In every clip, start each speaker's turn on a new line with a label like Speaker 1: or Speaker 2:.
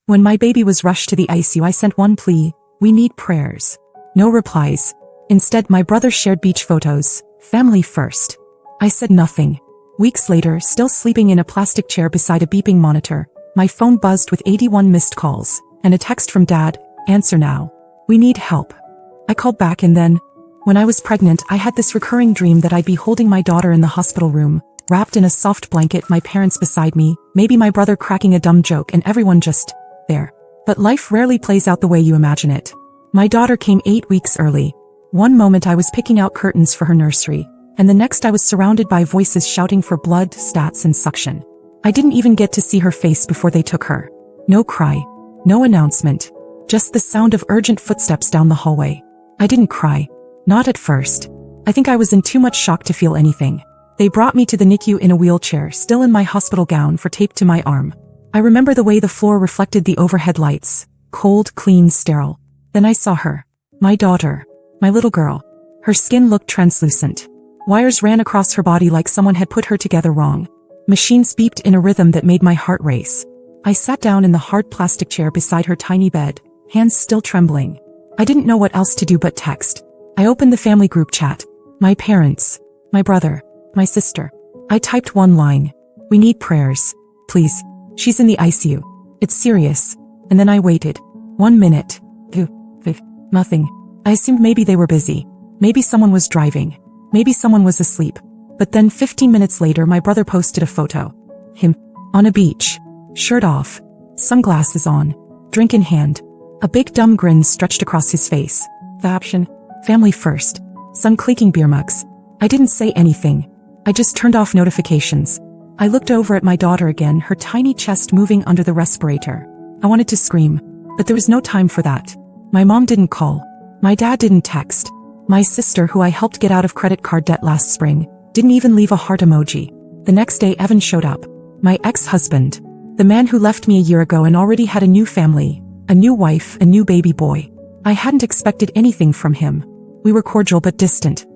Speaker 1: When my baby was rushed to the ICU, I sent one plea: we need prayers. No replies. Instead, my brother shared beach photos. Family first. I said nothing. Weeks later, still sleeping in a plastic chair beside a beeping monitor, my phone buzzed with 81 missed calls, and a text from Dad: answer now. We need help. I called back, and then, when I was pregnant, I had this recurring dream that I'd be holding my daughter in the hospital room, wrapped in a soft blanket, my parents beside me, maybe my brother cracking a dumb joke, and everyone just there. But life rarely plays out the way you imagine it. My daughter came 8 weeks early. One moment I was picking out curtains for her nursery, and the next I was surrounded by voices shouting for blood, stats, and suction. I didn't even get to see her face before they took her. No cry. No announcement. Just the sound of urgent footsteps down the hallway. I didn't cry. Not at first. I think I was in too much shock to feel anything. They brought me to the NICU in a wheelchair, still in my hospital gown taped to my arm. I remember the way the floor reflected the overhead lights. Cold, clean, sterile. Then I saw her. My daughter. My little girl. Her skin looked translucent. Wires ran across her body like someone had put her together wrong. Machines beeped in a rhythm that made my heart race. I sat down in the hard plastic chair beside her tiny bed, hands still trembling. I didn't know what else to do but text. I opened the family group chat. My parents. My brother. My sister. I typed one line. We need prayers. Please. She's in the ICU. It's serious. And then I waited. 1 minute. Nothing. I assumed maybe they were busy. Maybe someone was driving. Maybe someone was asleep. But then 15 minutes later, my brother posted a photo. Him. On a beach. Shirt off. Sunglasses on. Drink in hand. A big dumb grin stretched across his face. The option. Family first. Some clinking beer mugs. I didn't say anything. I just turned off notifications. I looked over at my daughter again, her tiny chest moving under the respirator. I wanted to scream, but there was no time for that. My mom didn't call. My dad didn't text. My sister, who I helped get out of credit card debt last spring, didn't even leave a heart emoji. The next day, Evan showed up. My ex-husband. The man who left me a year ago and already had a new family, a new wife, a new baby boy. I hadn't expected anything from him. We were cordial but distant.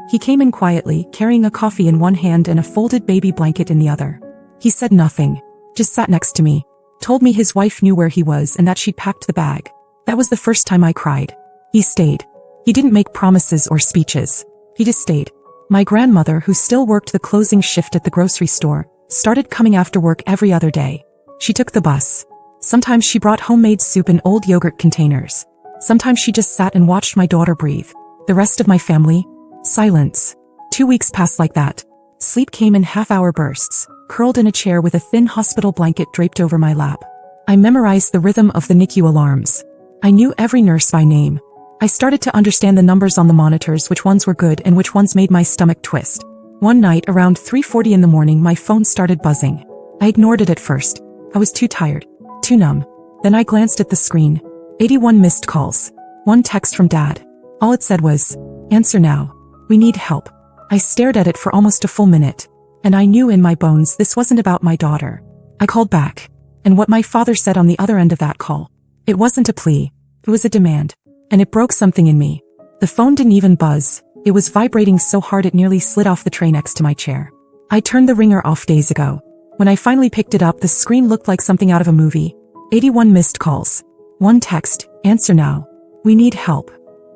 Speaker 1: He came in quietly, carrying a coffee in one hand and a folded baby blanket in the other. He said nothing. Just sat next to me. Told me his wife knew where he was and that she'd packed the bag. That was the first time I cried. He stayed. He didn't make promises or speeches. He just stayed. My grandmother, who still worked the closing shift at the grocery store, started coming after work every other day. She took the bus. Sometimes she brought homemade soup in old yogurt containers. Sometimes she just sat and watched my daughter breathe. The rest of my family? Silence. 2 weeks passed like that. Sleep came in half-hour bursts, curled in a chair with a thin hospital blanket draped over my lap. I memorized the rhythm of the NICU alarms. I knew every nurse by name. I started to understand the numbers on the monitors, which ones were good and which ones made my stomach twist. One night, around 3:40 in the morning, my phone started buzzing. I ignored it at first. I was too tired, too numb. Then I glanced at the screen. 81 missed calls. One text from Dad. All it said was, answer now. We need help. I stared at it for almost a full minute. And I knew in my bones this wasn't about my daughter. I called back. And what my father said on the other end of that call. It wasn't a plea. It was a demand. And it broke something in me. The phone didn't even buzz. It was vibrating so hard it nearly slid off the tray next to my chair. I turned the ringer off days ago. When I finally picked it up, the screen looked like something out of a movie. 81 missed calls. One text, answer now. We need help.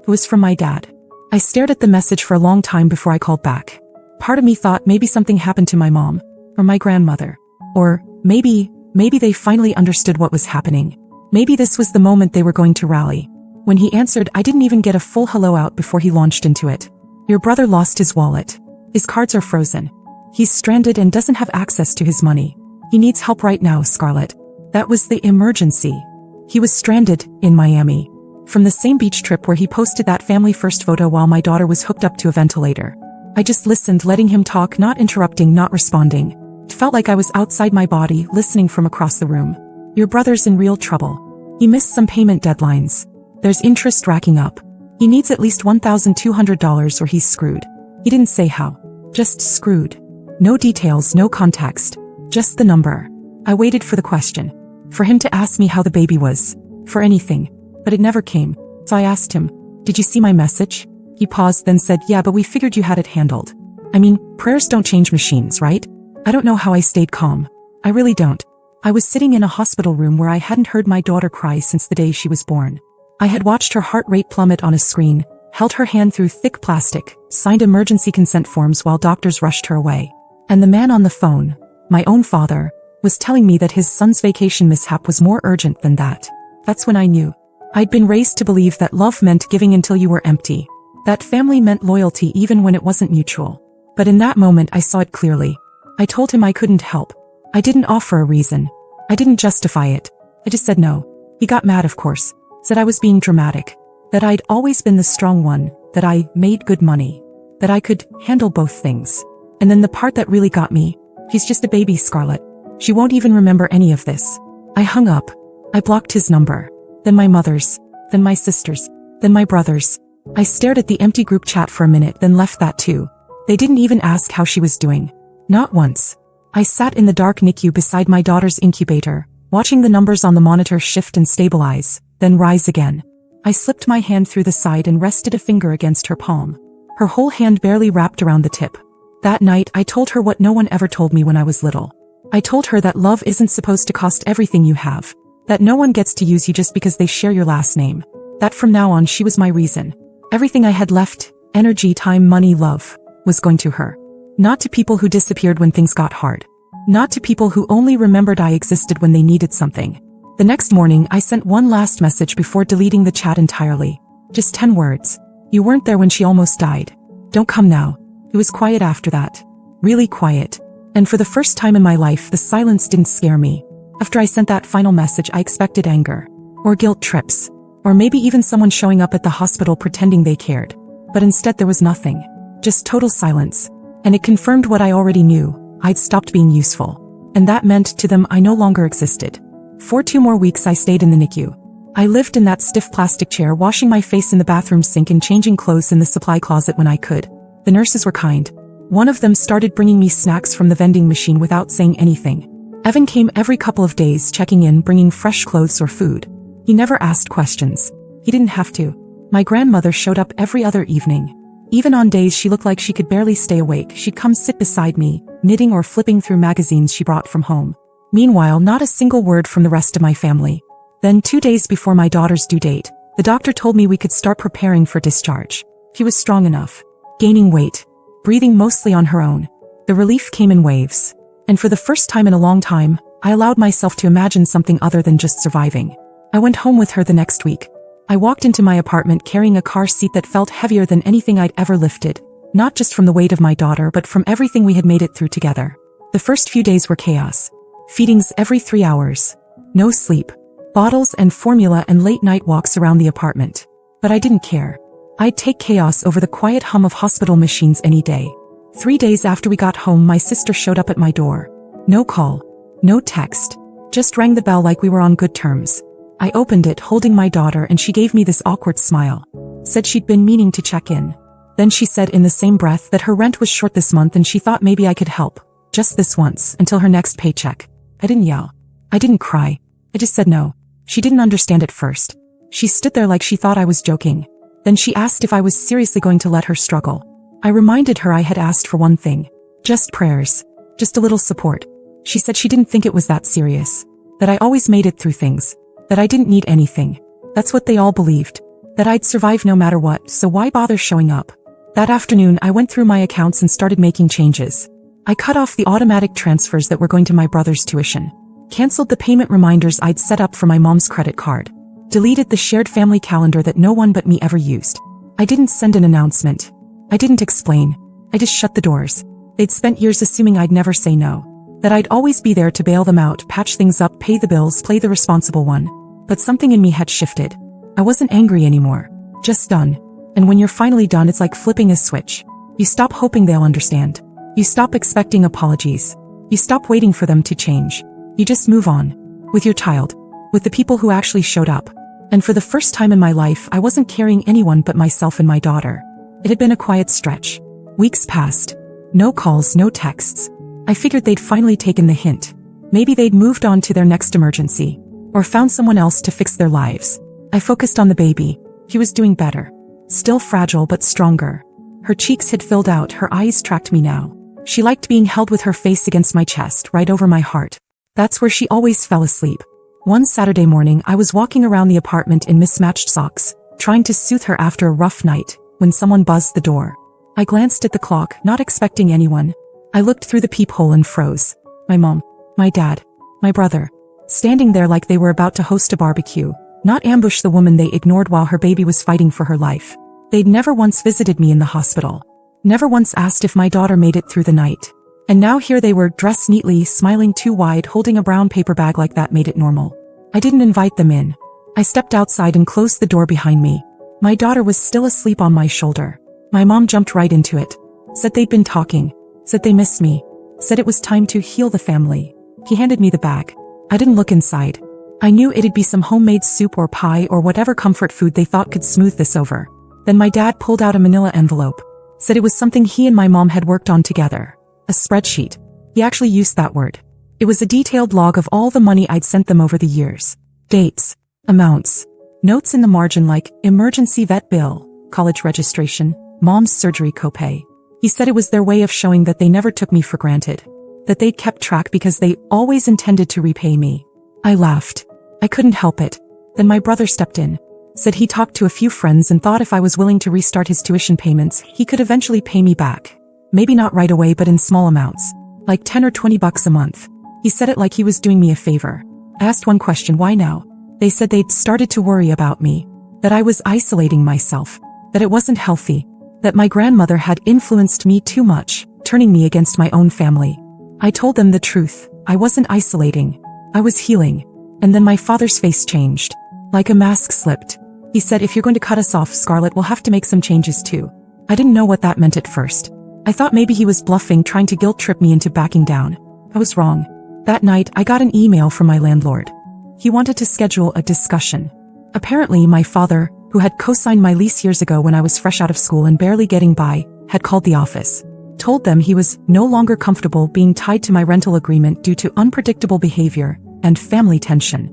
Speaker 1: It was from my dad. I stared at the message for a long time before I called back. Part of me thought maybe something happened to my mom, or my grandmother. Or maybe they finally understood what was happening. Maybe this was the moment they were going to rally. When he answered, I didn't even get a full hello out before he launched into it. Your brother lost his wallet. His cards are frozen. He's stranded and doesn't have access to his money. He needs help right now, Scarlett. That was the emergency. He was stranded in Miami. From the same beach trip where he posted that family first photo while my daughter was hooked up to a ventilator. I just listened, letting him talk, not interrupting, not responding. It felt like I was outside my body, listening from across the room. Your brother's in real trouble. He missed some payment deadlines. There's interest racking up. He needs at least $1,200 or he's screwed. He didn't say how. Just screwed. No details, no context. Just the number. I waited for the question. For him to ask me how the baby was. For anything. But it never came. So I asked him, did you see my message? He paused, then said, yeah, but we figured you had it handled. I mean, prayers don't change machines, right? I don't know how I stayed calm. I really don't. I was sitting in a hospital room where I hadn't heard my daughter cry since the day she was born. I had watched her heart rate plummet on a screen, held her hand through thick plastic, signed emergency consent forms while doctors rushed her away. And the man on the phone, my own father, was telling me that his son's vacation mishap was more urgent than that. That's when I knew. I'd been raised to believe that love meant giving until you were empty. That family meant loyalty even when it wasn't mutual. But in that moment I saw it clearly. I told him I couldn't help. I didn't offer a reason. I didn't justify it. I just said no. He got mad, of course. Said I was being dramatic. That I'd always been the strong one. That I made good money. That I could handle both things. And then the part that really got me. He's just a baby, Scarlett. She won't even remember any of this. I hung up. I blocked his number. Then my mother's. Then my sister's. Then my brother's. I stared at the empty group chat for a minute, then left that too. They didn't even ask how she was doing. Not once. I sat in the dark NICU beside my daughter's incubator, watching the numbers on the monitor shift and stabilize, then rise again. I slipped my hand through the side and rested a finger against her palm. Her whole hand barely wrapped around the tip. That night I told her what no one ever told me when I was little. I told her that love isn't supposed to cost everything you have. That no one gets to use you just because they share your last name. That from now on she was my reason. Everything I had left, energy, time, money, love, was going to her. Not to people who disappeared when things got hard. Not to people who only remembered I existed when they needed something. The next morning I sent one last message before deleting the chat entirely. Just 10 words. You weren't there when she almost died. Don't come now. It was quiet after that. Really quiet. And for the first time in my life the silence didn't scare me. After I sent that final message I expected anger. Or guilt trips. Or maybe even someone showing up at the hospital pretending they cared. But instead there was nothing. Just total silence. And it confirmed what I already knew. I'd stopped being useful. And that meant to them I no longer existed. For 2 more weeks I stayed in the NICU. I lived in that stiff plastic chair, washing my face in the bathroom sink and changing clothes in the supply closet when I could. The nurses were kind. One of them started bringing me snacks from the vending machine without saying anything. Evan came every couple of days, checking in, bringing fresh clothes or food. He never asked questions. He didn't have to. My grandmother showed up every other evening. Even on days she looked like she could barely stay awake, she'd come sit beside me, knitting or flipping through magazines she brought from home. Meanwhile, not a single word from the rest of my family. Then 2 days before my daughter's due date, the doctor told me we could start preparing for discharge. He was strong enough. Gaining weight. Breathing mostly on her own. The relief came in waves. And for the first time in a long time, I allowed myself to imagine something other than just surviving. I went home with her the next week. I walked into my apartment carrying a car seat that felt heavier than anything I'd ever lifted. Not just from the weight of my daughter, but from everything we had made it through together. The first few days were chaos. Feedings every 3 hours. No sleep. Bottles and formula and late night walks around the apartment. But I didn't care. I'd take chaos over the quiet hum of hospital machines any day. 3 days after we got home, my sister showed up at my door. No call. No text. Just rang the bell like we were on good terms. I opened it holding my daughter and she gave me this awkward smile. Said she'd been meaning to check in. Then she said in the same breath that her rent was short this month and she thought maybe I could help. Just this once, until her next paycheck. I didn't yell. I didn't cry. I just said no. She didn't understand at first. She stood there like she thought I was joking. Then she asked if I was seriously going to let her struggle. I reminded her I had asked for one thing. Just prayers. Just a little support. She said she didn't think it was that serious. That I always made it through things. That I didn't need anything. That's what they all believed. That I'd survive no matter what, so why bother showing up? That afternoon I went through my accounts and started making changes. I cut off the automatic transfers that were going to my brother's tuition. Canceled the payment reminders I'd set up for my mom's credit card. Deleted the shared family calendar that no one but me ever used. I didn't send an announcement. I didn't explain. I just shut the doors. They'd spent years assuming I'd never say no. That I'd always be there to bail them out, patch things up, pay the bills, play the responsible one. But something in me had shifted. I wasn't angry anymore. Just done. And when you're finally done, it's like flipping a switch. You stop hoping they'll understand. You stop expecting apologies. You stop waiting for them to change. You just move on. With your child. With the people who actually showed up. And for the first time in my life, I wasn't carrying anyone but myself and my daughter. It had been a quiet stretch. Weeks passed. No calls, no texts. I figured they'd finally taken the hint. Maybe they'd moved on to their next emergency. Or found someone else to fix their lives. I focused on the baby. He was doing better. Still fragile but stronger. Her cheeks had filled out, her eyes tracked me now. She liked being held with her face against my chest, right over my heart. That's where she always fell asleep. One Saturday morning I was walking around the apartment in mismatched socks, trying to soothe her after a rough night, when someone buzzed the door. I glanced at the clock, not expecting anyone. I looked through the peephole and froze. My mom, my dad, my brother, standing there like they were about to host a barbecue, not ambush the woman they ignored while her baby was fighting for her life. They'd never once visited me in the hospital. Never once asked if my daughter made it through the night. And now here they were, dressed neatly, smiling too wide, holding a brown paper bag like that made it normal. I didn't invite them in. I stepped outside and closed the door behind me. My daughter was still asleep on my shoulder. My mom jumped right into it. Said they'd been talking. Said they missed me. Said it was time to heal the family. He handed me the bag. I didn't look inside. I knew it'd be some homemade soup or pie or whatever comfort food they thought could smooth this over. Then my dad pulled out a manila envelope. Said it was something he and my mom had worked on together. A spreadsheet. He actually used that word. It was a detailed log of all the money I'd sent them over the years. Dates. Amounts. Notes in the margin like emergency vet bill, college registration, mom's surgery copay. He said it was their way of showing that they never took me for granted. That they'd kept track because they always intended to repay me. I laughed. I couldn't help it. Then my brother stepped in. Said he talked to a few friends and thought if I was willing to restart his tuition payments, he could eventually pay me back. Maybe not right away, but in small amounts. Like 10 or 20 bucks a month. He said it like he was doing me a favor. I asked one question, why now? They said they'd started to worry about me. That I was isolating myself. That it wasn't healthy. That my grandmother had influenced me too much, turning me against my own family. I told them the truth. I wasn't isolating. I was healing. And then my father's face changed. Like a mask slipped. He said, if you're going to cut us off, Scarlett, we'll have to make some changes too. I didn't know what that meant at first. I thought maybe he was bluffing, trying to guilt-trip me into backing down. I was wrong. That night, I got an email from my landlord. He wanted to schedule a discussion. Apparently, my father, who had co-signed my lease years ago when I was fresh out of school and barely getting by, had called the office. Told them he was no longer comfortable being tied to my rental agreement due to unpredictable behavior and family tension.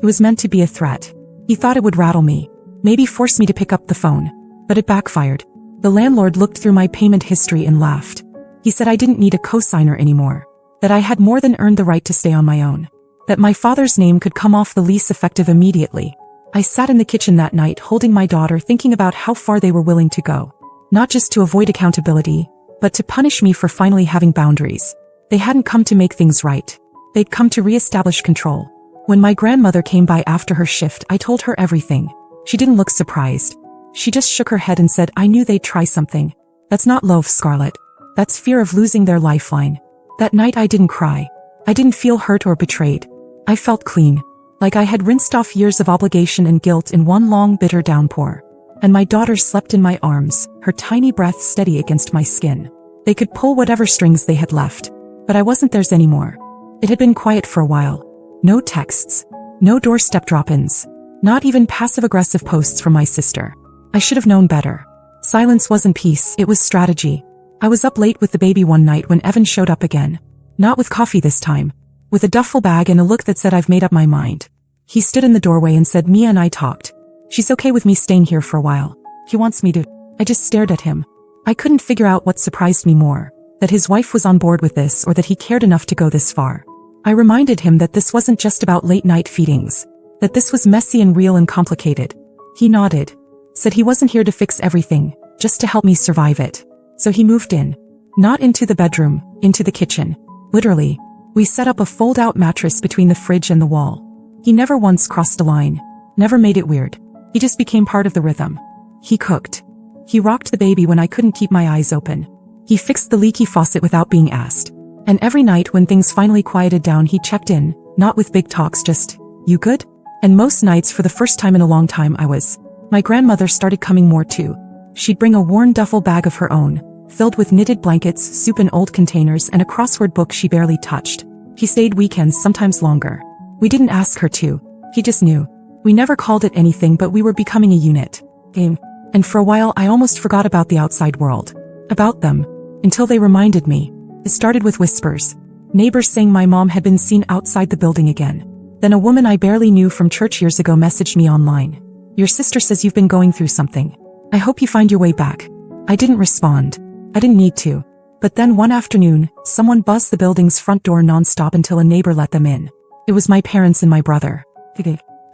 Speaker 1: It was meant to be a threat. He thought it would rattle me. Maybe force me to pick up the phone. But it backfired. The landlord looked through my payment history and laughed. He said I didn't need a co-signer anymore. That I had more than earned the right to stay on my own. That my father's name could come off the lease effective immediately. I sat in the kitchen that night holding my daughter, thinking about how far they were willing to go. Not just to avoid accountability, but to punish me for finally having boundaries. They hadn't come to make things right. They'd come to re-establish control. When my grandmother came by after her shift, I told her everything. She didn't look surprised. She just shook her head and said, I knew they'd try something. That's not love, Scarlett. That's fear of losing their lifeline. That night I didn't cry. I didn't feel hurt or betrayed. I felt clean. Like I had rinsed off years of obligation and guilt in one long bitter downpour. And my daughter slept in my arms, her tiny breath steady against my skin. They could pull whatever strings they had left. But I wasn't theirs anymore. It had been quiet for a while. No texts. No doorstep drop-ins. Not even passive-aggressive posts from my sister. I should have known better. Silence wasn't peace, it was strategy. I was up late with the baby one night when Evan showed up again. Not with coffee this time. With a duffel bag and a look that said I've made up my mind. He stood in the doorway and said Mia and I talked. She's okay with me staying here for a while. He wants me to. I just stared at him. I couldn't figure out what surprised me more. That his wife was on board with this or that he cared enough to go this far. I reminded him that this wasn't just about late-night feedings. That this was messy and real and complicated. He nodded. Said he wasn't here to fix everything, just to help me survive it. So he moved in. Not into the bedroom, into the kitchen. Literally. We set up a fold-out mattress between the fridge and the wall. He never once crossed a line. Never made it weird. He just became part of the rhythm. He cooked. He rocked the baby when I couldn't keep my eyes open. He fixed the leaky faucet without being asked. And every night when things finally quieted down, he checked in, not with big talks, just, you good? And most nights, for the first time in a long time, I was. My grandmother started coming more too. She'd bring a worn duffel bag of her own, filled with knitted blankets, soup in old containers, and a crossword book she barely touched. He stayed weekends, sometimes longer. We didn't ask her to. He just knew. We never called it anything, but we were becoming a unit. And for a while I almost forgot about the outside world. About them. Until they reminded me. It started with whispers. Neighbors saying my mom had been seen outside the building again. Then a woman I barely knew from church years ago messaged me online. Your sister says you've been going through something. I hope you find your way back. I didn't respond. I didn't need to. But then one afternoon, someone buzzed the building's front door nonstop until a neighbor let them in. It was my parents and my brother.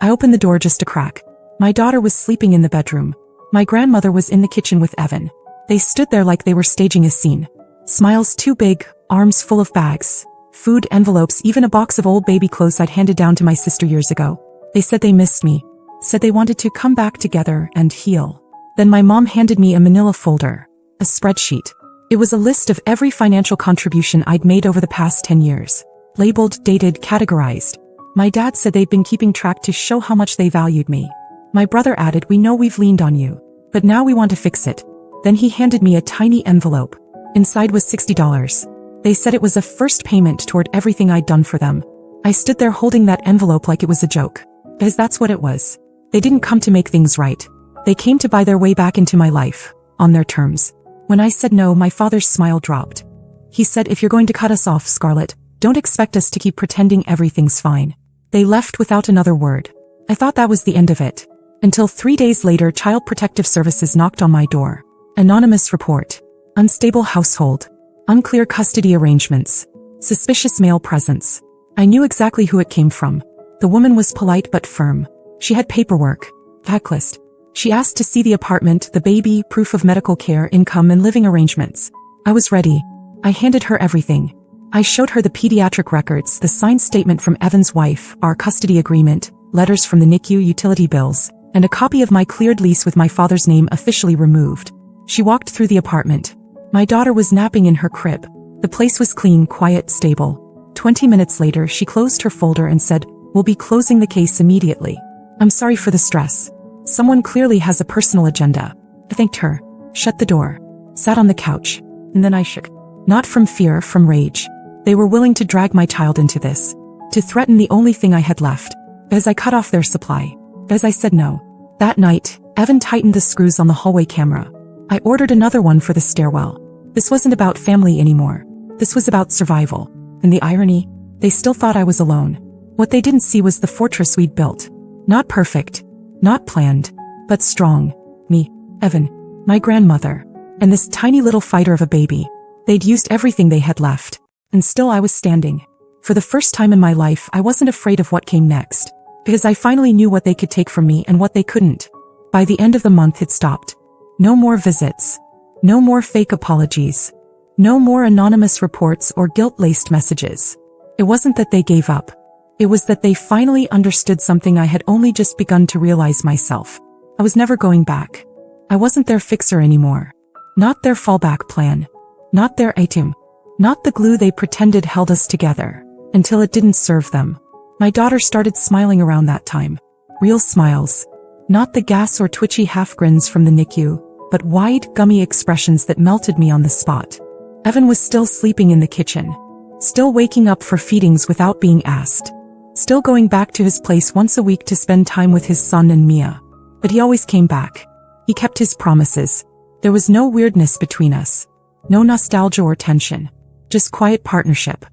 Speaker 1: I opened the door just a crack. My daughter was sleeping in the bedroom. My grandmother was in the kitchen with Evan. They stood there like they were staging a scene. Smiles too big, arms full of bags, food, envelopes, even a box of old baby clothes I'd handed down to my sister years ago. They said they missed me. Said they wanted to come back together and heal. Then my mom handed me a manila folder. A spreadsheet. It was a list of every financial contribution I'd made over the past 10 years. Labeled, dated, categorized. My dad said they'd been keeping track to show how much they valued me. My brother added, "We know we've leaned on you, but now we want to fix it." Then he handed me a tiny envelope. Inside was $60. They said it was a first payment toward everything I'd done for them. I stood there holding that envelope like it was a joke. Because that's what it was. They didn't come to make things right. They came to buy their way back into my life. On their terms. When I said no, my father's smile dropped. He said, "If you're going to cut us off, Scarlett, don't expect us to keep pretending everything's fine." They left without another word. I thought that was the end of it. Until 3 days later, Child Protective Services knocked on my door. Anonymous report. Unstable household. Unclear custody arrangements. Suspicious male presence. I knew exactly who it came from. The woman was polite but firm. She had paperwork. Backlist. She asked to see the apartment, the baby, proof of medical care, income, and living arrangements. I was ready. I handed her everything. I showed her the pediatric records, the signed statement from Evan's wife, our custody agreement, letters from the NICU, utility bills, and a copy of my cleared lease with my father's name officially removed. She walked through the apartment. My daughter was napping in her crib. The place was clean, quiet, stable. 20 minutes later, she closed her folder and said, "We'll be closing the case immediately. I'm sorry for the stress. Someone clearly has a personal agenda." I thanked her, shut the door, sat on the couch, and then I shook. Not from fear, from rage. They were willing to drag my child into this. To threaten the only thing I had left. As I cut off their supply. As I said no. That night, Evan tightened the screws on the hallway camera. I ordered another one for the stairwell. This wasn't about family anymore. This was about survival. And the irony? They still thought I was alone. What they didn't see was the fortress we'd built. Not perfect. Not planned. But strong. Me, Evan, my grandmother, and this tiny little fighter of a baby. They'd used everything they had left. And still I was standing. For the first time in my life, I wasn't afraid of what came next. Because I finally knew what they could take from me and what they couldn't. By the end of the month, it stopped. No more visits. No more fake apologies. No more anonymous reports or guilt-laced messages. It wasn't that they gave up. It was that they finally understood something I had only just begun to realize myself. I was never going back. I wasn't their fixer anymore. Not their fallback plan. Not their item. Not the glue they pretended held us together. Until it didn't serve them. My daughter started smiling around that time. Real smiles. Not the gas or twitchy half-grins from the NICU, but wide, gummy expressions that melted me on the spot. Evan was still sleeping in the kitchen. Still waking up for feedings without being asked. Still going back to his place once a week to spend time with his son and Mia. But he always came back. He kept his promises. There was no weirdness between us. No nostalgia or tension. Just quiet partnership.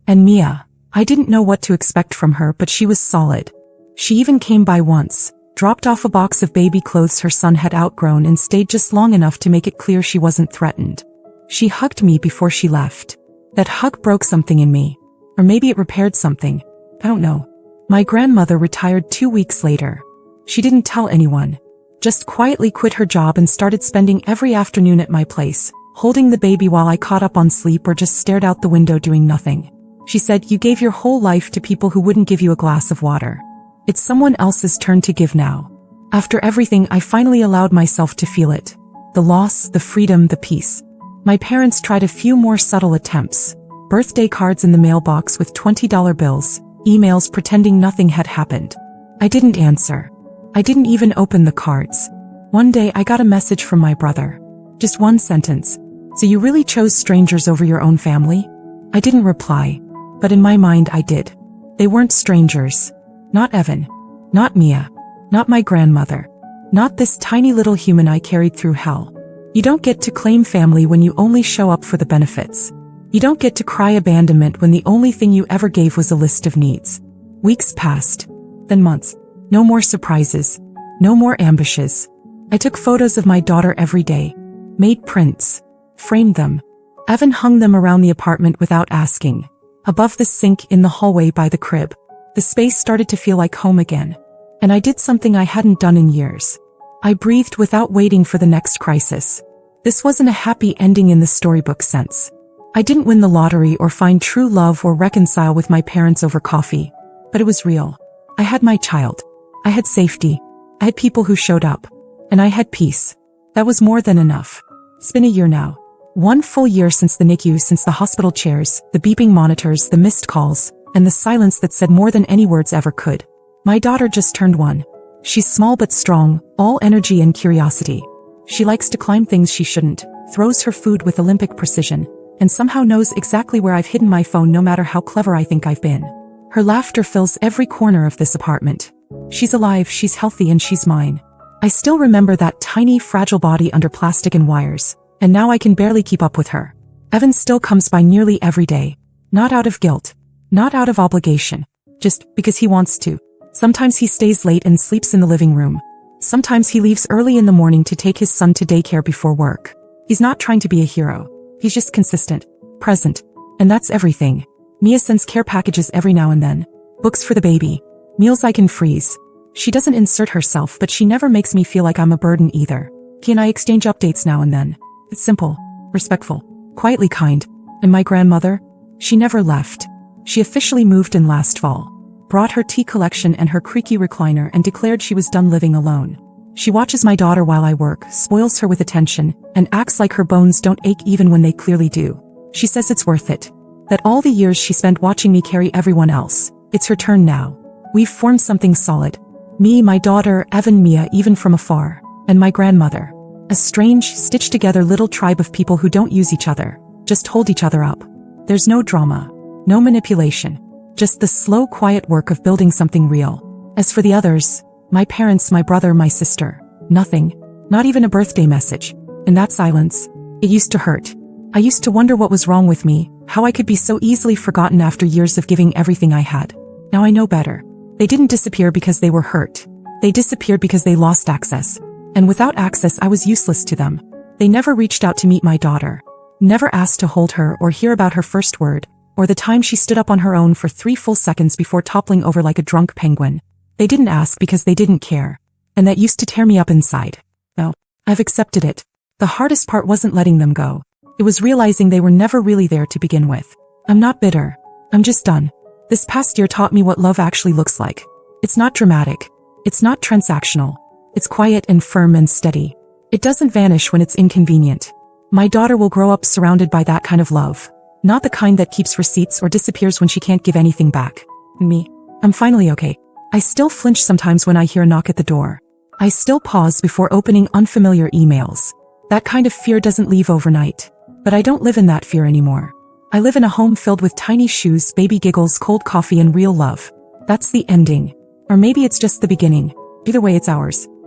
Speaker 1: And Mia, I didn't know what to expect from her, but she was solid. She even came by once, dropped off a box of baby clothes her son had outgrown, and stayed just long enough to make it clear she wasn't threatened. She hugged me before she left. That hug broke something in me. Or maybe it repaired something. I don't know. My grandmother retired 2 weeks later. She didn't tell anyone. Just quietly quit her job and started spending every afternoon at my place, holding the baby while I caught up on sleep or just stared out the window doing nothing. She said, "You gave your whole life to people who wouldn't give you a glass of water. It's someone else's turn to give now." After everything, I finally allowed myself to feel it. The loss, the freedom, the peace. My parents tried a few more subtle attempts. Birthday cards in the mailbox with $20 bills, emails pretending nothing had happened. I didn't answer. I didn't even open the cards. One day I got a message from my brother. Just one sentence. "So you really chose strangers over your own family?" I didn't reply. But in my mind I did. They weren't strangers. Not Evan. Not Mia. Not my grandmother. Not this tiny little human I carried through hell. You don't get to claim family when you only show up for the benefits. You don't get to cry abandonment when the only thing you ever gave was a list of needs. Weeks passed. Then months. No more surprises. No more ambushes. I took photos of my daughter every day. Made prints. Framed them. Evan hung them around the apartment without asking. Above the sink in the hallway by the crib. The space started to feel like home again. And I did something I hadn't done in years. I breathed without waiting for the next crisis. This wasn't a happy ending in the storybook sense. I didn't win the lottery or find true love or reconcile with my parents over coffee. But it was real. I had my child. I had safety. I had people who showed up. And I had peace. That was more than enough. It's been a year now. 1 full year since the NICU, since the hospital chairs, the beeping monitors, the missed calls, and the silence that said more than any words ever could. My daughter just turned 1. She's small but strong, all energy and curiosity. She likes to climb things she shouldn't, throws her food with Olympic precision, and somehow knows exactly where I've hidden my phone no matter how clever I think I've been. Her laughter fills every corner of this apartment. She's alive, she's healthy, and she's mine. I still remember that tiny, fragile body under plastic and wires, and now I can barely keep up with her. Evan still comes by nearly every day. Not out of guilt. Not out of obligation. Just because he wants to. Sometimes he stays late and sleeps in the living room. Sometimes he leaves early in the morning to take his son to daycare before work. He's not trying to be a hero. He's just consistent. Present. And that's everything. Mia sends care packages every now and then. Books for the baby. Meals I can freeze. She doesn't insert herself, but she never makes me feel like I'm a burden either. He and I exchange updates now and then. It's simple, respectful, quietly kind. And my grandmother? She never left. She officially moved in last fall. Brought her tea collection and her creaky recliner and declared she was done living alone. She watches my daughter while I work, spoils her with attention, and acts like her bones don't ache even when they clearly do. She says it's worth it. That all the years she spent watching me carry everyone else, it's her turn now. We've formed something solid. Me, my daughter, Evan, Mia, even from afar, and my grandmother. A strange, stitched-together little tribe of people who don't use each other, just hold each other up. There's no drama, no manipulation, just the slow, quiet work of building something real. As for the others, my parents, my brother, my sister, nothing, not even a birthday message. In that silence, it used to hurt. I used to wonder what was wrong with me, how I could be so easily forgotten after years of giving everything I had. Now I know better. They didn't disappear because they were hurt. They disappeared because they lost access. And without access, I was useless to them. They never reached out to meet my daughter. Never asked to hold her or hear about her first word, or the time she stood up on her own for 3 full seconds before toppling over like a drunk penguin. They didn't ask because they didn't care. And that used to tear me up inside. No, I've accepted it. The hardest part wasn't letting them go. It was realizing they were never really there to begin with. I'm not bitter. I'm just done. This past year taught me what love actually looks like. It's not dramatic. It's not transactional. It's quiet and firm and steady. It doesn't vanish when it's inconvenient. My daughter will grow up surrounded by that kind of love. Not the kind that keeps receipts or disappears when she can't give anything back. Me, I'm finally okay. I still flinch sometimes when I hear a knock at the door. I still pause before opening unfamiliar emails. That kind of fear doesn't leave overnight. But I don't live in that fear anymore. I live in a home filled with tiny shoes, baby giggles, cold coffee, and real love. That's the ending. Or maybe it's just the beginning. Either way, it's ours.